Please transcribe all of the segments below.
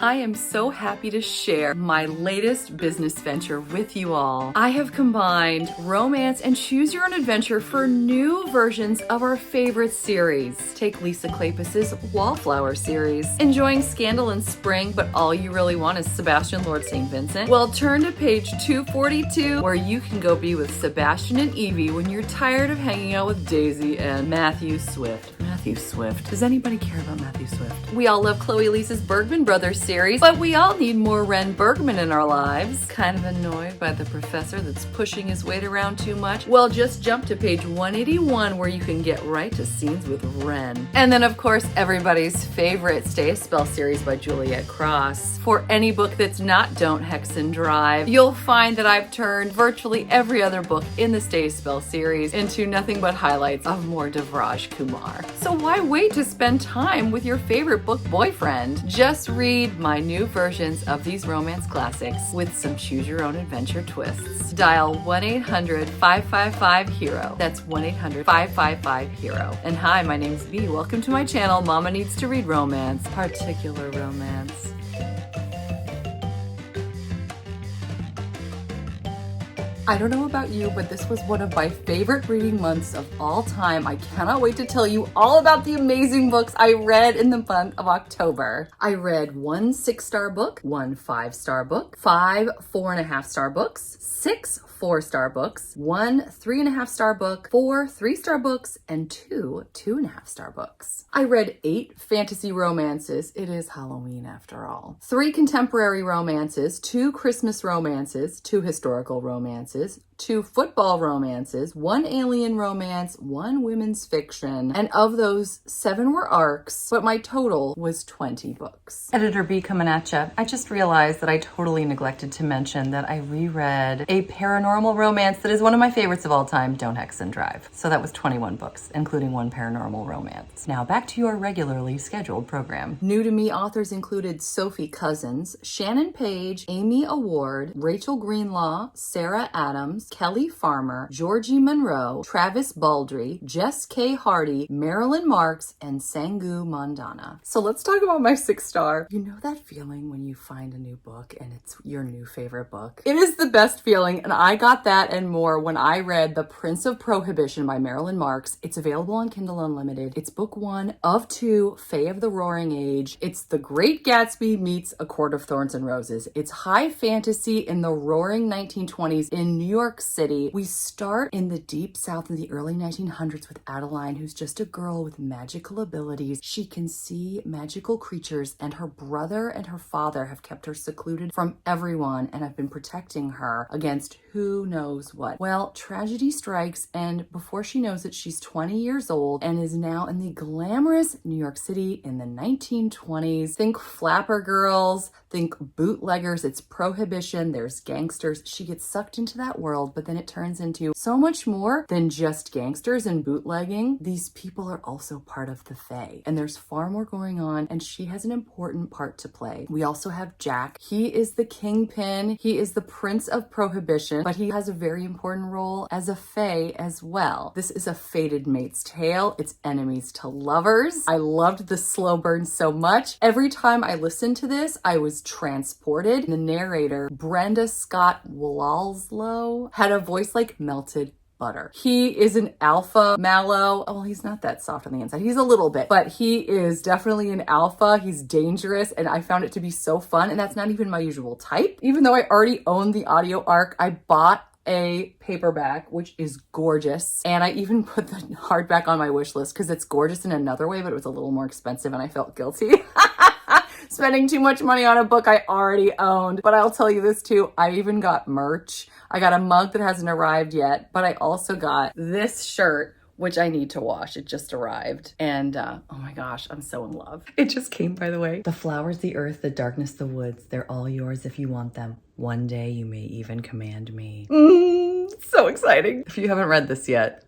I am so happy to share my latest business venture with you all. I have combined romance and choose your own adventure for new versions of our favorite series. Take Lisa Kleypas's Wallflower series. Enjoying Scandal in spring, but all you really want is Sebastian Lord St. Vincent? Well, turn to page 242 where you can go be with Sebastian and Evie when you're tired of hanging out with Daisy and Matthew Swift. Matthew Swift. Does anybody care about Matthew Swift? We all love Chloe Lisa's Bergman Brothers series, but we all need more Ren Bergman in our lives. Kind of annoyed by the professor that's pushing his weight around too much? Well, just jump to page 181 where you can get right to scenes with Ren. And then, of course, everybody's favorite Stay a Spell series by Juliet Cross. For any book that's not Don't Hex and Drive, you'll find that I've turned virtually every other book in the Stay a Spell series into nothing but highlights of more Devraj Kumar. So why wait to spend time with your favorite book boyfriend? Just read my new versions of these romance classics with some choose your own adventure twists. Dial 1-800-555-HERO. That's 1-800-555-HERO. And hi, my name's Bea. Welcome to my channel, Mama Needs to Read Romance, particular romance. I don't know about you, but this was one of my favorite reading months of all time. I cannot wait to tell you all about the amazing books I read in the month of October. I read 1 6-star book, 1 5-star book, 5 4.5-star books, 6 4-star books, 1 3.5-star book, 4 3-star books, and 2 2.5-star books. I read 8 fantasy romances. It is Halloween after all. 3 contemporary romances, 2 Christmas romances, 2 historical romances, 2 football romances, 1 alien romance, 1 women's fiction, and of those, 7 were arcs, but my total was 20 books. Editor B coming at ya. I just realized that I totally neglected to mention that I reread a paranormal romance that is one of my favorites of all time, Don't Hex and Drive. So that was 21 books, including 1 paranormal romance. Now back to your regularly scheduled program. New to me authors included Sophie Cousins, Shannon Page, Amy Award, Rachel Greenlaw, Sarah Adams, Kelly Farmer, Georgie Monroe, Travis Baldry, Jess K. Hardy, Marilyn Marks, and Sangu Mandana. So let's talk about my 6-star. You know that feeling when you find a new book and it's your new favorite book? It is the best feeling, and I got that and more when I read The Prince of Prohibition by Marilyn Marks. It's available on Kindle Unlimited. It's book 1 of 2, Fae of the Roaring Age. It's The Great Gatsby meets A Court of Thorns and Roses. It's high fantasy in the roaring 1920s in New York City. We start in the deep south in the early 1900s with Adeline, who's just a girl with magical abilities. She can see magical creatures, and her brother and her father have kept her secluded from everyone and have been protecting her against who knows what. Well, tragedy strikes, and before she knows it, she's 20 years old and is now in the glamorous New York City in the 1920s. Think flapper girls, think bootleggers, it's Prohibition, there's gangsters. She gets sucked into that world, but then it turns into so much more than just gangsters and bootlegging. These people are also part of the Fae, and there's far more going on, and she has an important part to play. We also have Jack. He is the kingpin. He is the Prince of Prohibition, but he has a very important role as a Fae as well. This is a fated mate's tale. It's enemies to lovers. I loved the slow burn so much. Every time I listened to this, I was transported. The narrator, Brenda Scott Walslow, had a voice like melted butter. He is an alpha mallow. Oh, he's not that soft on the inside. He's a little bit, but he is definitely an alpha. He's dangerous, and I found it to be so fun, and that's not even my usual type. Even though I already owned the audio arc, I bought a paperback, which is gorgeous, and I even put the hardback on my wish list because it's gorgeous in another way, but it was a little more expensive and I felt guilty. Spending too much money on a book I already owned. But I'll tell you this too, I even got merch. I got a mug that hasn't arrived yet, but I also got this shirt, which I need to wash. It just arrived. And oh my gosh, I'm so in love. It just came, by the way. The flowers, the earth, the darkness, the woods, they're all yours if you want them. One day you may even command me. So exciting. If you haven't read this yet,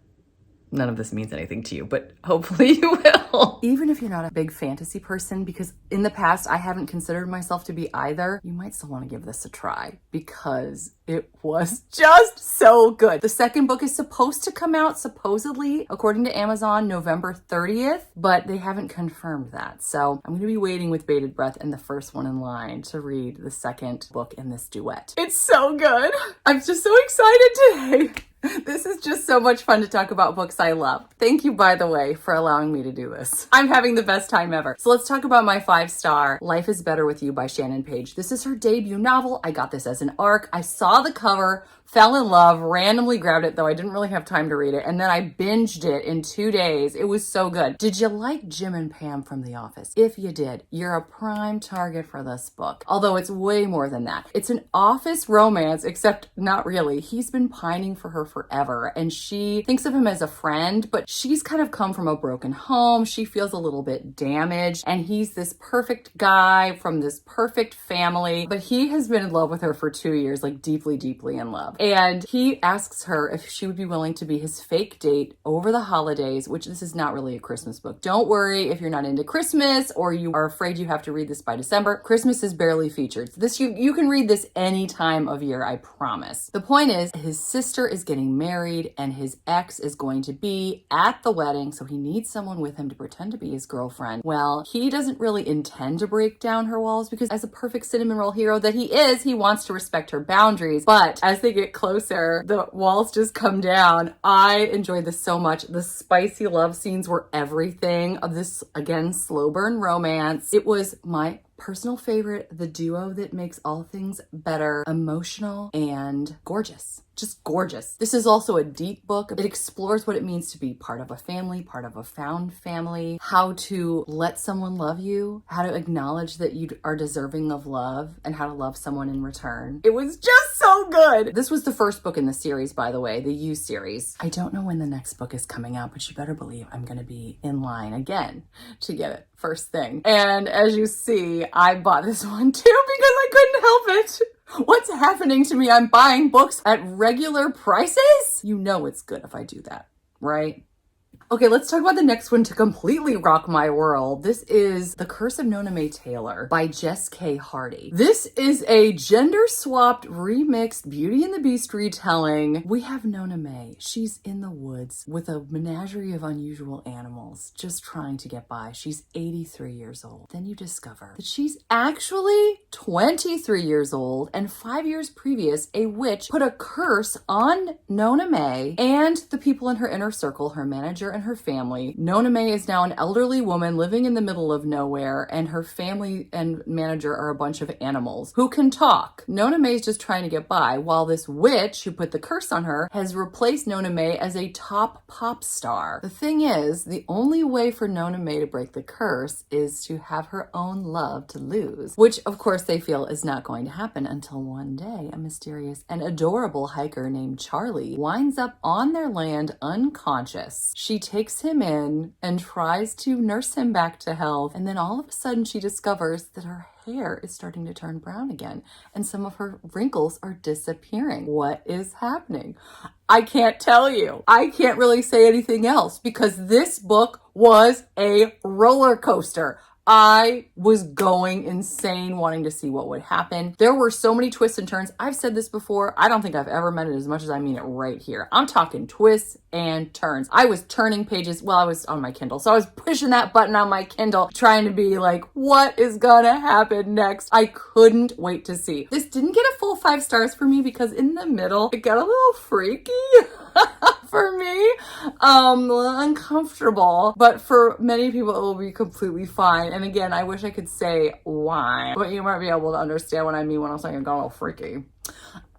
none of this means anything to you, but hopefully you will. So even if you're not a big fantasy person, because in the past I haven't considered myself to be either, you might still want to give this a try because it was just so good. The second book is supposed to come out, supposedly, according to Amazon, November 30th, but they haven't confirmed that. So I'm going to be waiting with bated breath and the first one in line to read the second book in this duet. It's so good. I'm just so excited today. This is just so much fun to talk about books I love. Thank you, by the way, for allowing me to do this. I'm having the best time ever. So let's talk about my 5-star Life is Better With You by Shannon Page. This is her debut novel. I got this as an ARC. I saw the cover, fell in love, randomly grabbed it, though I didn't really have time to read it, and then I binged it in 2 days. It was so good. Did you like Jim and Pam from The Office? If you did, you're a prime target for this book. Although it's way more than that. It's an office romance, except not really. He's been pining for her forever, and she thinks of him as a friend, but she's kind of come from a broken home. She feels a little bit damaged, and he's this perfect guy from this perfect family, but he has been in love with her for 2 years, like deeply, deeply in love. And he asks her if she would be willing to be his fake date over the holidays, which this is not really a Christmas book. Don't worry if you're not into Christmas or you are afraid you have to read this by December. Christmas is barely featured. This you can read this any time of year, I promise. The point is, his sister is getting married and his ex is going to be at the wedding, so he needs someone with him to pretend to be his girlfriend. Well, he doesn't really intend to break down her walls because as a perfect cinnamon roll hero that he is, he wants to respect her boundaries. But as they get closer, the walls just come down. I enjoyed this so much. The spicy love scenes were everything of this, again, slow burn romance. It was my personal favorite, the duo that makes all things better, emotional and gorgeous. Just gorgeous. This is also a deep book. It explores what it means to be part of a family, part of a found family, how to let someone love you, how to acknowledge that you are deserving of love, and how to love someone in return. It was just so good. This was the first book in the series, by the way, the You series. I don't know when the next book is coming out, but you better believe I'm going to be in line again to get it first thing. And as you see, I bought this one too because I couldn't help it. What's happening to me? I'm buying books at regular prices? You know it's good if I do that, right? Okay, let's talk about the next one to completely rock my world. This is The Curse of Nona Mae Taylor by Jess K. Hardy. This is a gender-swapped, remixed Beauty and the Beast retelling. We have Nona Mae. She's in the woods with a menagerie of unusual animals, just trying to get by. She's 83 years old. Then you discover that she's actually 23 years old, and 5 years previous, a witch put a curse on Nona Mae and the people in her inner circle, her manager and her family. Nona Mae is now an elderly woman living in the middle of nowhere, and her family and manager are a bunch of animals who can talk. Nona Mae is just trying to get by, while this witch who put the curse on her has replaced Nona Mae as a top pop star. The thing is, the only way for Nona Mae to break the curse is to have her own love to lose, which of course they feel is not going to happen until one day a mysterious and adorable hiker named Charlie winds up on their land unconscious. She takes him in and tries to nurse him back to health, and then all of a sudden she discovers that her hair is starting to turn brown again and some of her wrinkles are disappearing. What is happening? I can't tell you. I can't really say anything else because this book was a roller coaster. I was going insane wanting to see what would happen. There were so many twists and turns. I've said this before. I don't think I've ever meant it as much as I mean it right here. I'm talking twists and turns. I was turning pages while I was on my Kindle. So I was pushing that button on my Kindle, trying to be like, what is gonna happen next? I couldn't wait to see. This didn't get a full 5 stars for me because in the middle, it got a little freaky. For me, uncomfortable, but for many people it will be completely fine. And again, I wish I could say why, but you might be able to understand what I mean when I'm saying it got a little freaky.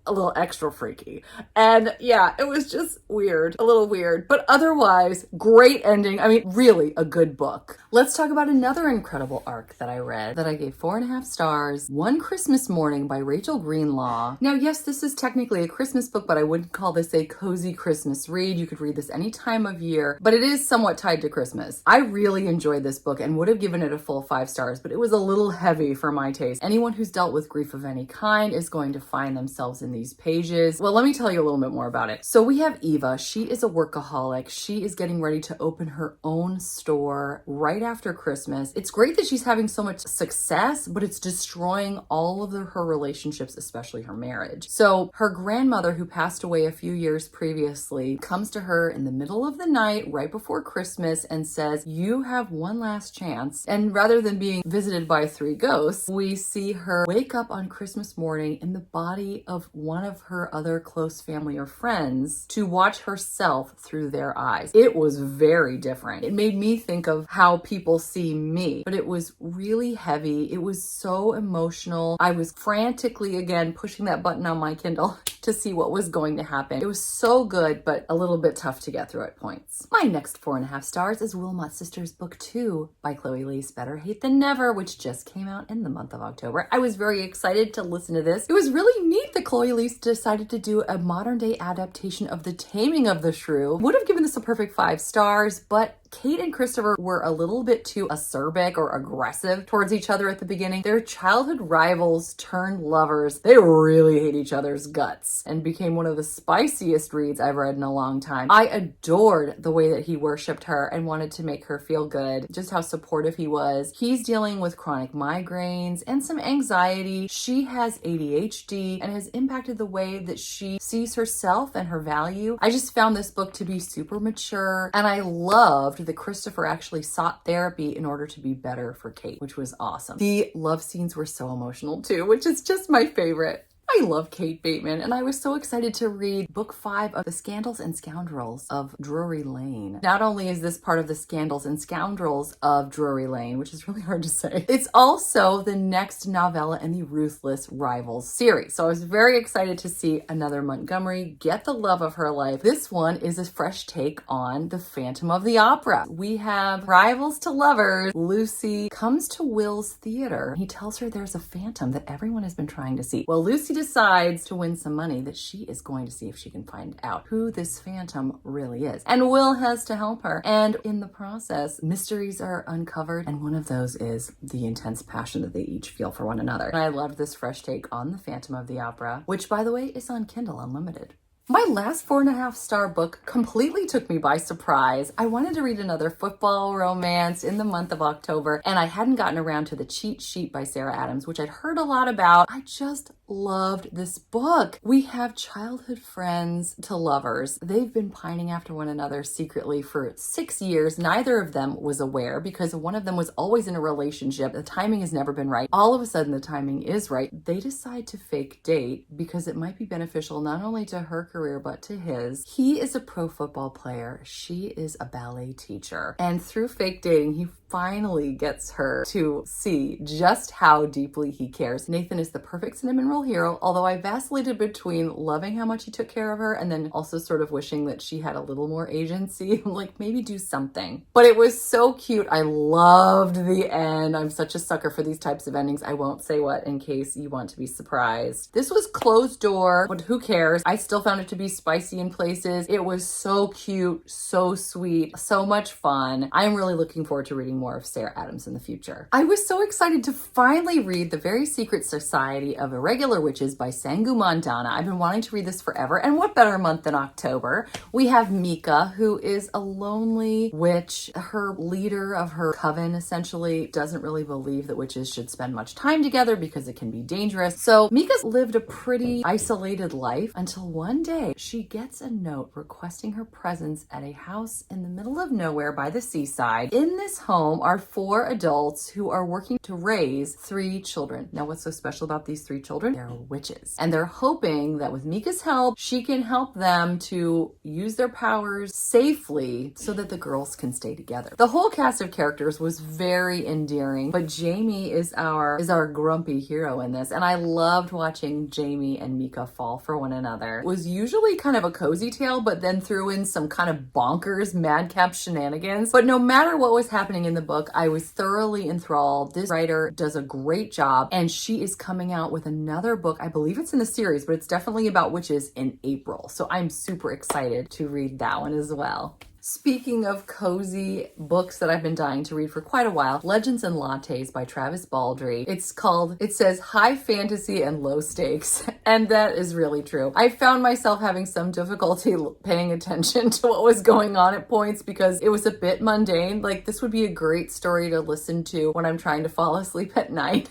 A little extra freaky. And yeah, it was just weird, a little weird, but otherwise great ending. I mean, really a good book. Let's talk about another incredible arc that I read that I gave 4.5 stars, One Christmas Morning by Rachel Greenlaw. Now, yes, this is technically a Christmas book, but I wouldn't call this a cozy Christmas read. You could read this any time of year, but it is somewhat tied to Christmas. I really enjoyed this book and would have given it a full 5 stars, but it was a little heavy for my taste. Anyone who's dealt with grief of any kind is going to find themselves in these pages. Well, let me tell you a little bit more about it. So we have Eva. She is a workaholic. She is getting ready to open her own store right after Christmas. It's great that she's having so much success, but it's destroying all of her relationships, especially her marriage. So her grandmother, who passed away a few years previously, comes to her in the middle of the night right before Christmas and says, you have one last chance. And rather than being visited by 3 ghosts, we see her wake up on Christmas morning in the body of one of her other close family or friends to watch herself through their eyes. It was very different. It made me think of how people see me, but it was really heavy. It was so emotional. I was frantically, again, pushing that button on my Kindle to see what was going to happen. It was so good, but a little bit tough to get through at points. My next 4.5 stars is Wilmot Sisters Book 2 by Chloe Lease, Better Hate Than Never, which just came out in the month of October. I was very excited to listen to this. It was really neat that Chloe Lease decided to do a modern day adaptation of The Taming of the Shrew. Would have given this a perfect 5 stars, but Kate and Christopher were a little bit too acerbic or aggressive towards each other at the beginning. They're childhood rivals turned lovers. They really hate each other's guts and became one of the spiciest reads I've read in a long time. I adored the way that he worshipped her and wanted to make her feel good, just how supportive he was. He's dealing with chronic migraines and some anxiety. She has ADHD and has impacted the way that she sees herself and her value. I just found this book to be super mature, and I loved that Christopher actually sought therapy in order to be better for Kate, which was awesome. The love scenes were so emotional too, which is just my favorite. I love Kate Bateman, and I was so excited to read book 5 of The Scandals and Scoundrels of Drury Lane. Not only is this part of The Scandals and Scoundrels of Drury Lane, which is really hard to say, it's also the next novella in the Ruthless Rivals series. So I was very excited to see another Montgomery get the love of her life. This one is a fresh take on the Phantom of the Opera. We have rivals to lovers. Lucy comes to Will's theater. He tells her there's a phantom that everyone has been trying to see. Well, Lucy decides to win some money that she is going to see if she can find out who this phantom really is. And Will has to help her. And in the process, mysteries are uncovered. And one of those is the intense passion that they each feel for one another. And I loved this fresh take on the Phantom of the Opera, which, by the way, is on Kindle Unlimited. My last 4.5 star book completely took me by surprise. I wanted to read another football romance in the month of October, and I hadn't gotten around to The Cheat Sheet by Sarah Adams, which I'd heard a lot about. I just loved this book. We have childhood friends to lovers. They've been pining after one another secretly for 6 years. Neither of them was aware because one of them was always in a relationship. The timing has never been right. All of a sudden, the timing is right. They decide to fake date because it might be beneficial not only to her career, but to his. He is a pro football player. She is a ballet teacher. And through fake dating, he finally gets her to see just how deeply he cares. Nathan is the perfect cinnamon roll hero, although I vacillated between loving how much he took care of her and then also sort of wishing that she had a little more agency, like maybe do something. But it was so cute. I loved the end. I'm such a sucker for these types of endings. I won't say what in case you want to be surprised. This was closed door, but who cares? I still found it to be spicy in places. It was so cute, so sweet, so much fun. I'm really looking forward to reading more of Sarah Adams in the future. I was so excited to finally read The Very Secret Society of Irregular Witches by Sangu Mandana. I've been wanting to read this forever, and what better month than October? We have Mika, who is a lonely witch. Her leader of her coven essentially doesn't really believe that witches should spend much time together because it can be dangerous. So Mika's lived a pretty isolated life until one day she gets a note requesting her presence at a house in the middle of nowhere by the seaside. In this home are 4 adults who are working to raise 3 children. Now, what's so special about these 3 children? They're witches. And they're hoping that with Mika's help, she can help them to use their powers safely so that the girls can stay together. The whole cast of characters was very endearing, but Jamie is our grumpy hero in this. And I loved watching Jamie and Mika fall for one another. It was usually kind of a cozy tale, but then threw in some kind of bonkers madcap shenanigans. But no matter what was happening in the book, I was thoroughly enthralled. This writer does a great job, and she is coming out with another book. I believe it's in the series, but it's definitely about witches in April. So I'm super excited to read that one as well. Speaking of cozy books that I've been dying to read for quite a while, Legends and Lattes by Travis Baldree. It says high fantasy and low stakes, and that is really true. I found myself having some difficulty paying attention to what was going on at points because it was a bit mundane. Like, this would be a great story to listen to when I'm trying to fall asleep at night.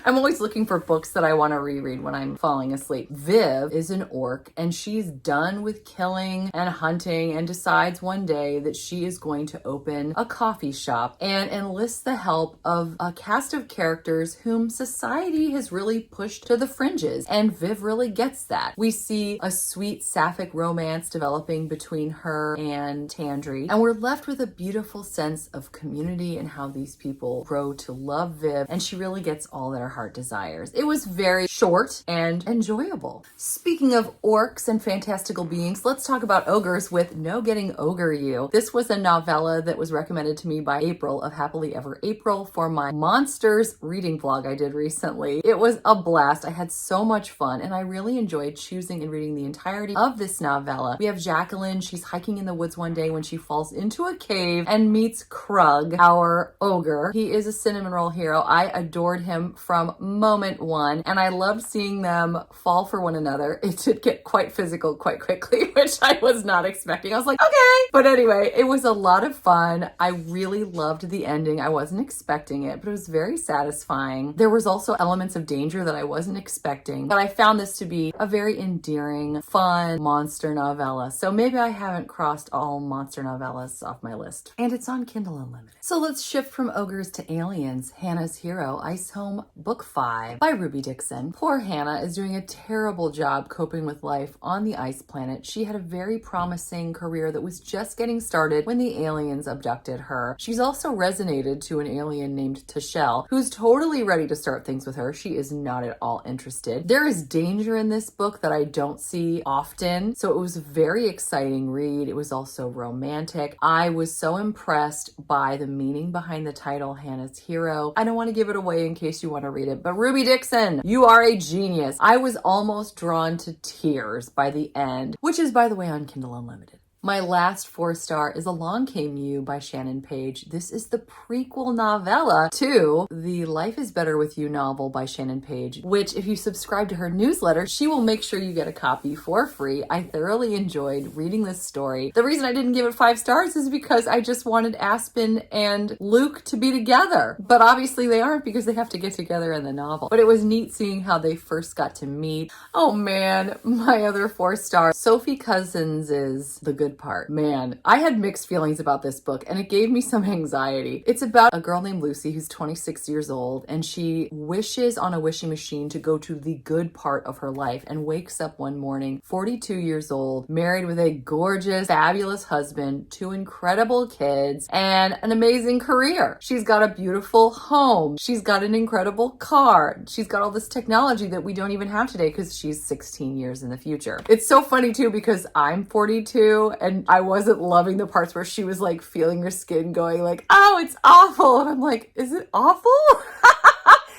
I'm always looking for books that I want to reread when I'm falling asleep. Viv is an orc and she's done with killing and hunting and decides one day that she is going to open a coffee shop and enlists the help of a cast of characters whom society has really pushed to the fringes. And Viv really gets that. We see a sweet sapphic romance developing between her and Tandri, and we're left with a beautiful sense of community and how these people grow to love Viv, and she really gets all that her heart desires. It was very short and enjoyable. Speaking of orcs and fantastical beings, let's talk about ogres with Getting Ogre You. This was a novella that was recommended to me by April of Happily Ever April for my monsters reading vlog I did recently. It was a blast. I had so much fun and I really enjoyed choosing and reading the entirety of this novella. We have Jacqueline. She's hiking in the woods one day when she falls into a cave and meets Krug, our ogre. He is a cinnamon roll hero. I adored him from moment one, and I loved seeing them fall for one another. It did get quite physical quite quickly, which I was not expecting. I was like, okay. But anyway, it was a lot of fun. I really loved the ending. I wasn't expecting it, but it was very satisfying. There was also elements of danger that I wasn't expecting, but I found this to be a very endearing, fun monster novella. So maybe I haven't crossed all monster novellas off my list. And it's on Kindle Unlimited. So let's shift from ogres to aliens. Hannah's Hero, Ice Home, Book 5 by Ruby Dixon. Poor Hannah is doing a terrible job coping with life on the ice planet. She had a very promising career that was just getting started when the aliens abducted her. She's also resonated to an alien named Tashel, who's totally ready to start things with her. She is not at all interested. There is danger in this book that I don't see often, so it was a very exciting read. It was also romantic. I was so impressed by the meaning behind the title, Hannah's Hero. I don't want to give it away in case you want to read it, but Ruby Dixon, you are a genius. I was almost drawn to tears by the end, which is, by the way, on Kindle Unlimited. My last 4-star is Along Came You by Shannon Page. This is the prequel novella to the Life is Better With You novel by Shannon Page, which if you subscribe to her newsletter, she will make sure you get a copy for free. I thoroughly enjoyed reading this story. The reason I didn't give it 5 stars is because I just wanted Aspen and Luke to be together. But obviously they aren't because they have to get together in the novel. But it was neat seeing how they first got to meet. Oh man, my other 4-star, Sophie Cousins is The Good Part. Man, I had mixed feelings about this book and it gave me some anxiety. It's about a girl named Lucy who's 26 years old and she wishes on a wishing machine to go to the good part of her life and wakes up one morning 42 years old, married with a gorgeous, fabulous husband, 2 incredible kids, and an amazing career. She's got a beautiful home. She's got an incredible car. She's got all this technology that we don't even have today because she's 16 years in the future. It's so funny too because I'm 42 and I wasn't loving the parts where she was like feeling her skin going like, oh, it's awful. And I'm like, is it awful?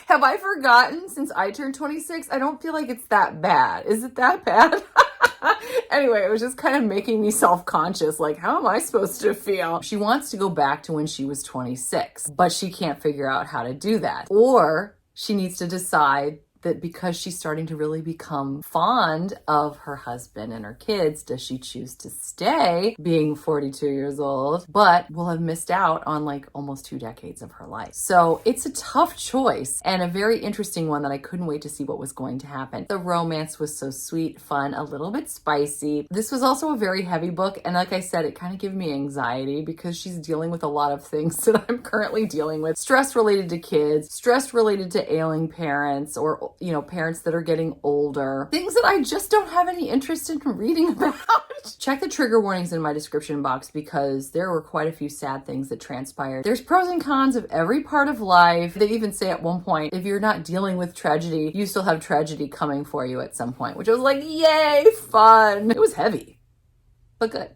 Have I forgotten since I turned 26? I don't feel like it's that bad. Is it that bad? Anyway, it was just kind of making me self-conscious. Like, how am I supposed to feel? She wants to go back to when she was 26, but she can't figure out how to do that. Or she needs to decide that because she's starting to really become fond of her husband and her kids, does she choose to stay being 42 years old, but will have missed out on like almost 2 decades of her life. So it's a tough choice and a very interesting one that I couldn't wait to see what was going to happen. The romance was so sweet, fun, a little bit spicy. This was also a very heavy book. And like I said, it kind of gave me anxiety because she's dealing with a lot of things that I'm currently dealing with. Stress related to kids, stress related to ailing parents or parents that are getting older, things that I just don't have any interest in reading about. Check the trigger warnings in my description box because there were quite a few sad things that transpired. There's pros and cons of every part of life. They even say at one point, if you're not dealing with tragedy, you still have tragedy coming for you at some point, which I was like, yay, fun. It was heavy, but good.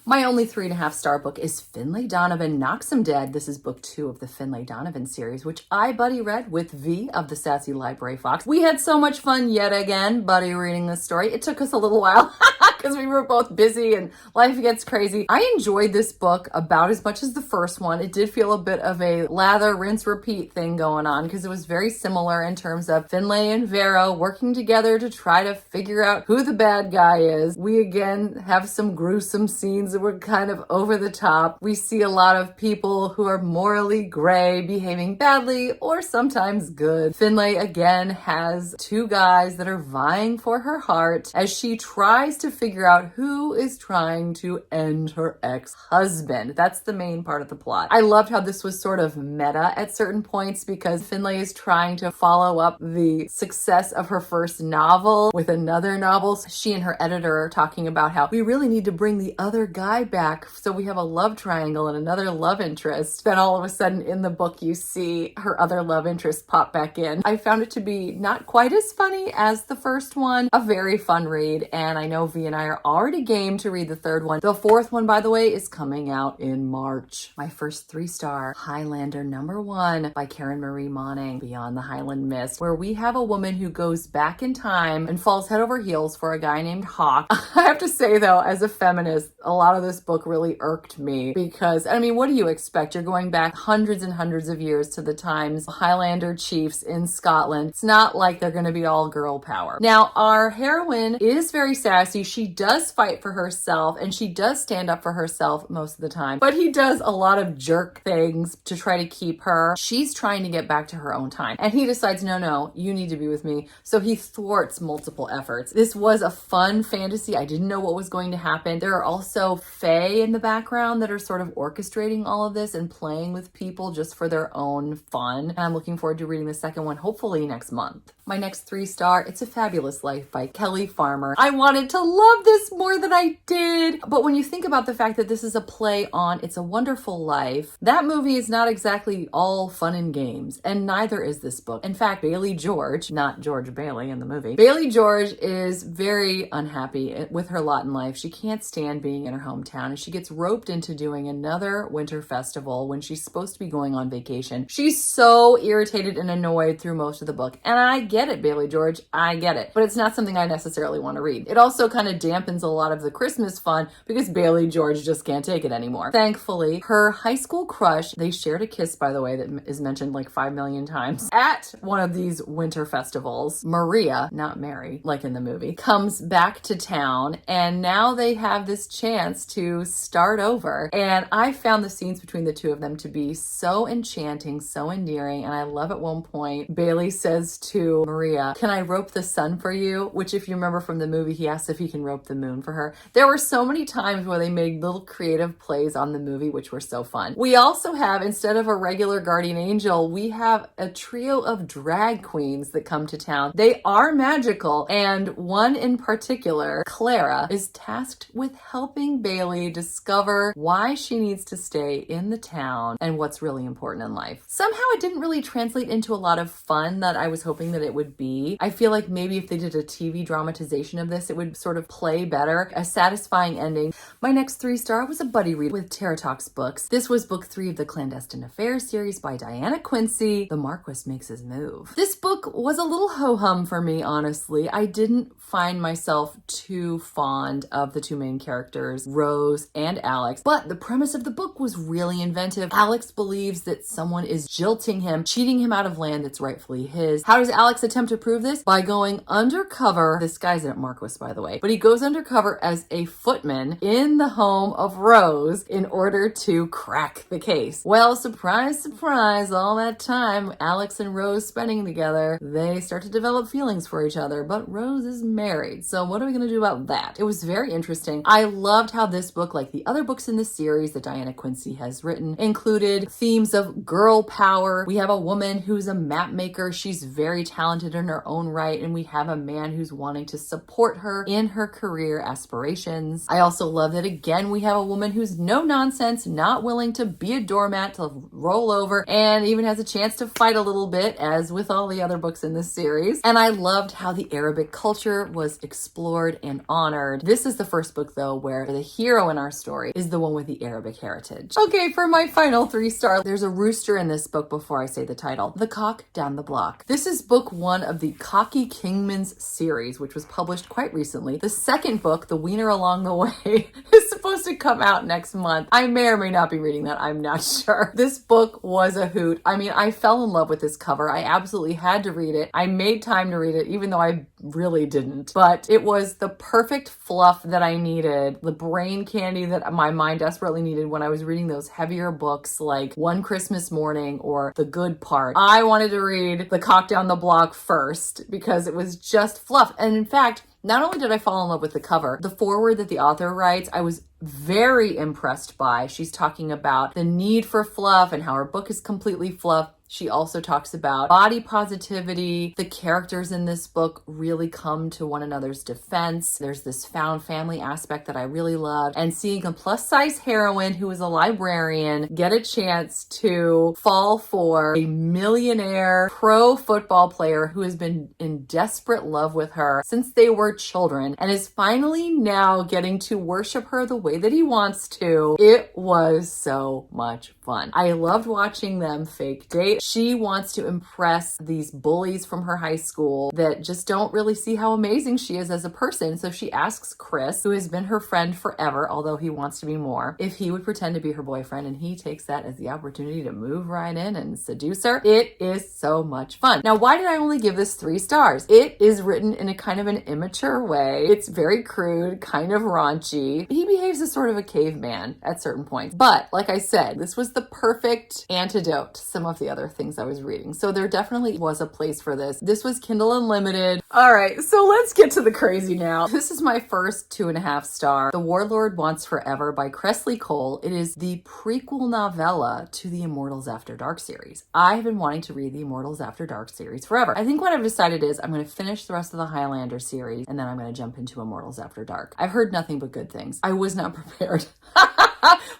My only 3.5-star book is Finlay Donovan Knocks 'Em Dead. This is book 2 of the Finlay Donovan series, which I buddy read with V of the Sassy Library Fox. We had so much fun yet again buddy reading this story. It took us a little while because we were both busy and life gets crazy. I enjoyed this book about as much as the first one. It did feel a bit of a lather, rinse, repeat thing going on because it was very similar in terms of Finlay and Vero working together to try to figure out who the bad guy is. We again have some gruesome scenes that were kind of over the top. We see a lot of people who are morally gray, behaving badly or sometimes good. Finlay again has two guys that are vying for her heart as she tries to figure out who is trying to end her ex-husband. That's the main part of the plot. I loved how this was sort of meta at certain points because Finlay is trying to follow up the success of her first novel with another novel. She and her editor are talking about how we really need to bring the other guy back so we have a love triangle and another love interest. Then all of a sudden in the book you see her other love interest pop back in. I found it to be not quite as funny as the first one. A very fun read, and I know V and I are already game to read the third one. The fourth one, by the way, is coming out in March. My first 3-star, Highlander #1 by Karen Marie Moning, Beyond the Highland Mist, where we have a woman who goes back in time and falls head over heels for a guy named Hawk. I have to say though, as a feminist, a lot of this book really irked me because, I mean, what do you expect? You're going back hundreds and hundreds of years to the times Highlander chiefs in Scotland. It's not like they're going to be all girl power. Now, our heroine is very sassy. She does fight for herself and she does stand up for herself most of the time, but he does a lot of jerk things to try to keep her. She's trying to get back to her own time and he decides, no, you need to be with me. So he thwarts multiple efforts. This was a fun fantasy. I didn't know what was going to happen. There are also fae in the background that are sort of orchestrating all of this and playing with people just for their own fun. And I'm looking forward to reading the second one, hopefully next month. My next 3-star, It's a Fabulous Life by Kelly Farmer. I wanted to love this more than I did. But when you think about the fact that this is a play on It's a Wonderful Life, that movie is not exactly all fun and games, and neither is this book. In fact, Bailey George, not George Bailey in the movie, Bailey George is very unhappy with her lot in life. She can't stand being in her hometown and she gets roped into doing another winter festival when she's supposed to be going on vacation. She's so irritated and annoyed through most of the book. And I get it, Bailey George, I get it. But it's not something I necessarily want to read. It also kind of dampens a lot of the Christmas fun because Bailey George just can't take it anymore. Thankfully, her high school crush, they shared a kiss, by the way, that is mentioned like 5 million times at one of these winter festivals. Maria, not Mary, like in the movie, comes back to town and now they have this chance to start over. And I found the scenes between the two of them to be so enchanting, so endearing. And I love at one point, Bailey says to Maria, "Can I rope the sun for you?" Which, if you remember from the movie, he asks if he can rope the moon for her. There were so many times where they made little creative plays on the movie, which were so fun. We also have, instead of a regular guardian angel, we have a trio of drag queens that come to town. They are magical, and one in particular, Clara, is tasked with helping Bailey discover why she needs to stay in the town and what's really important in life. Somehow it didn't really translate into a lot of fun that I was hoping that it would be. I feel like maybe if they did a TV dramatization of this, it would sort of play better. A satisfying ending. My next 3-star was a buddy read with Terra Talks Books. This was book 3 of the Clandestine Affairs series by Diana Quincy. The Marquess Makes His Move. This book was a little ho-hum for me, honestly. I didn't find myself too fond of the two main characters, Rose and Alex, but the premise of the book was really inventive. Alex believes that someone is jilting him, cheating him out of land that's rightfully his. How does Alex attempt to prove this? By going undercover. This guy's at Marquess, by the way, but he goes undercover as a footman in the home of Rose in order to crack the case. Well, surprise, surprise, all that time Alex and Rose spending together, they start to develop feelings for each other, but Rose is married. So what are we going to do about that? It was very interesting. I loved how this book, like the other books in the series that Diana Quincy has written, included themes of girl power. We have a woman who's a map maker. She's very talented in her own right. And we have a man who's wanting to support her in her career aspirations. I also love that, again, we have a woman who's no nonsense, not willing to be a doormat, to roll over, and even has a chance to fight a little bit, as with all the other books in this series. And I loved how the Arabic culture was explored and honored. This is the first book, though, where the hero in our story is the one with the Arabic heritage. Okay, for my final 3-star, there's a rooster in this book before I say the title. The Cock Down the Block. This is book 1 of the Cocky Kingman's series, which was published quite recently. The second book, The Wiener Along the Way, is supposed to come out next month. I may or may not be reading that. I'm not sure. This book was a hoot. I mean, I fell in love with this cover. I absolutely had to read it. I made time to read it, even though I really didn't. But it was the perfect fluff that I needed, the brain candy that my mind desperately needed when I was reading those heavier books like One Christmas Morning or The Good Part. I wanted to read The Cock Down the Block first because it was just fluff. And in fact, not only did I fall in love with the cover, the foreword that the author writes, I was very impressed by. She's talking about the need for fluff and how her book is completely fluff. She also talks about body positivity. The characters in this book really come to one another's defense. There's this found family aspect that I really loved. And seeing a plus-size heroine who is a librarian get a chance to fall for a millionaire pro football player who has been in desperate love with her since they were children and is finally now getting to worship her the way that he wants to. It was so much fun. I loved watching them fake date. She wants to impress these bullies from her high school that just don't really see how amazing she is as a person. So she asks Chris, who has been her friend forever, although he wants to be more, if he would pretend to be her boyfriend, and he takes that as the opportunity to move right in and seduce her. It is so much fun. Now, why did I only give this 3 stars? It is written in a kind of an immature way. It's very crude, kind of raunchy. He behaves as sort of a caveman at certain points. But like I said, this was the perfect antidote to some of the other things I was reading. So there definitely was a place for this. This was Kindle Unlimited. All right, so let's get to the crazy now. This is my first 2.5 star. The Warlord Wants Forever by Cressley Cole. It is the prequel novella to the Immortals After Dark series. I have been wanting to read the Immortals After Dark series forever. I think what I've decided is I'm going to finish the rest of the Highlander series and then I'm going to jump into Immortals After Dark. I've heard nothing but good things. I was not prepared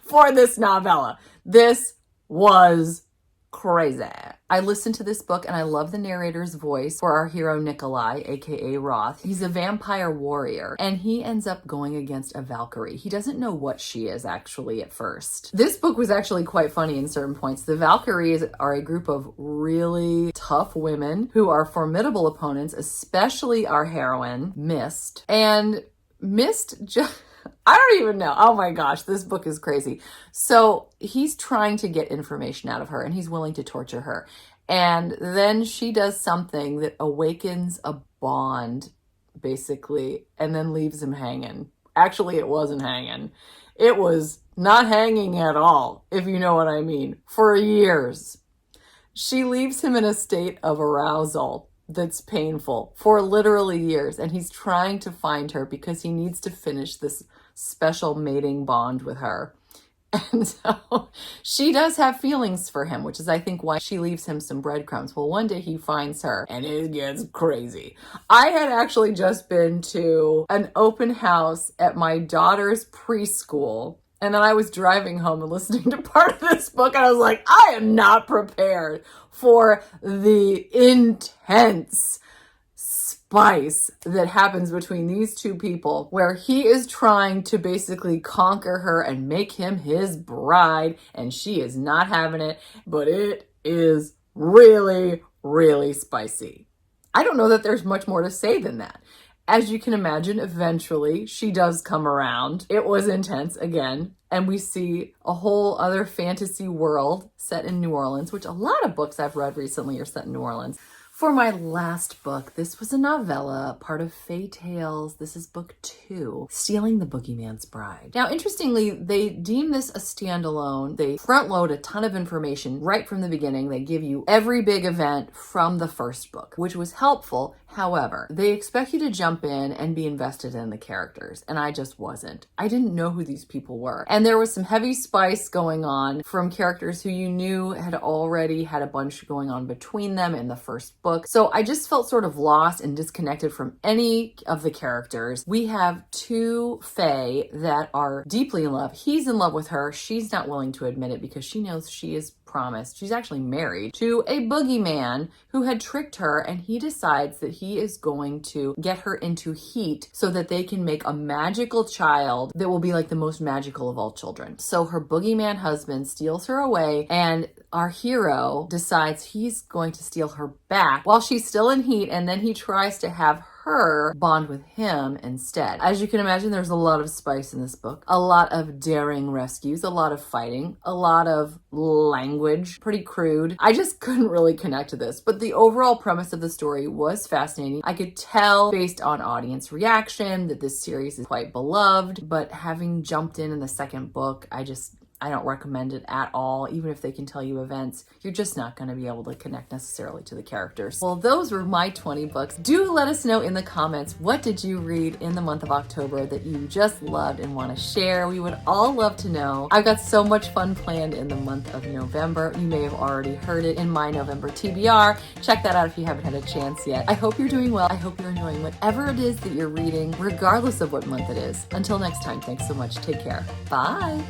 for this novella. This was crazy. I listened to this book and I love the narrator's voice for our hero Nikolai, aka Roth. He's a vampire warrior and he ends up going against a Valkyrie. He doesn't know what she is actually at first. This book was actually quite funny in certain points. The Valkyries are a group of really tough women who are formidable opponents, especially our heroine, Mist. And Mist just... I don't even know. Oh my gosh, this book is crazy. So he's trying to get information out of her and he's willing to torture her. And then she does something that awakens a bond, basically, and then leaves him hanging. Actually, it wasn't hanging. It was not hanging at all, if you know what I mean, for years. She leaves him in a state of arousal that's painful for literally years. And he's trying to find her because he needs to finish this special mating bond with her. And so she does have feelings for him, which is, I think, why she leaves him some breadcrumbs. Well, one day he finds her and it gets crazy. I had actually just been to an open house at my daughter's preschool. And then I was driving home and listening to part of this book and I was like, I am not prepared for the intense spice that happens between these two people, where he is trying to basically conquer her and make him his bride, and she is not having it, but it is really, really spicy. I don't know that there's much more to say than that. As you can imagine, eventually she does come around. It was intense again, and we see a whole other fantasy world set in New Orleans, which a lot of books I've read recently are set in New Orleans. For my last book, this was a novella, part of Fae Tales. This is book 2, Stealing the Boogeyman's Bride. Now, interestingly, they deem this a standalone. They front load a ton of information right from the beginning. They give you every big event from the first book, which was helpful. However, they expect you to jump in and be invested in the characters, and I just wasn't. I didn't know who these people were. And there was some heavy spice going on from characters who you knew had already had a bunch going on between them in the first book. So I just felt sort of lost and disconnected from any of the characters. We have 2 Fae that are deeply in love. He's in love with her. She's not willing to admit it because she knows she is promised. She's actually married to a boogeyman who had tricked her, and he decides that he is going to get her into heat so that they can make a magical child that will be like the most magical of all children. So her boogeyman husband steals her away, and our hero decides he's going to steal her back while she's still in heat, and then he tries to have her bond with him instead. As you can imagine, there's a lot of spice in this book, a lot of daring rescues, a lot of fighting, a lot of language, pretty crude. I just couldn't really connect to this, but the overall premise of the story was fascinating. I could tell based on audience reaction that this series is quite beloved, but having jumped in the second book, I don't recommend it at all. Even if they can tell you events, you're just not going to be able to connect necessarily to the characters. Well, those were my 20 books. Do let us know in the comments, what did you read in the month of October that you just loved and want to share? We would all love to know. I've got so much fun planned in the month of November. You may have already heard it in my November TBR. Check that out if you haven't had a chance yet. I hope you're doing well. I hope you're enjoying whatever it is that you're reading, regardless of what month it is. Until next time, thanks so much. Take care. Bye.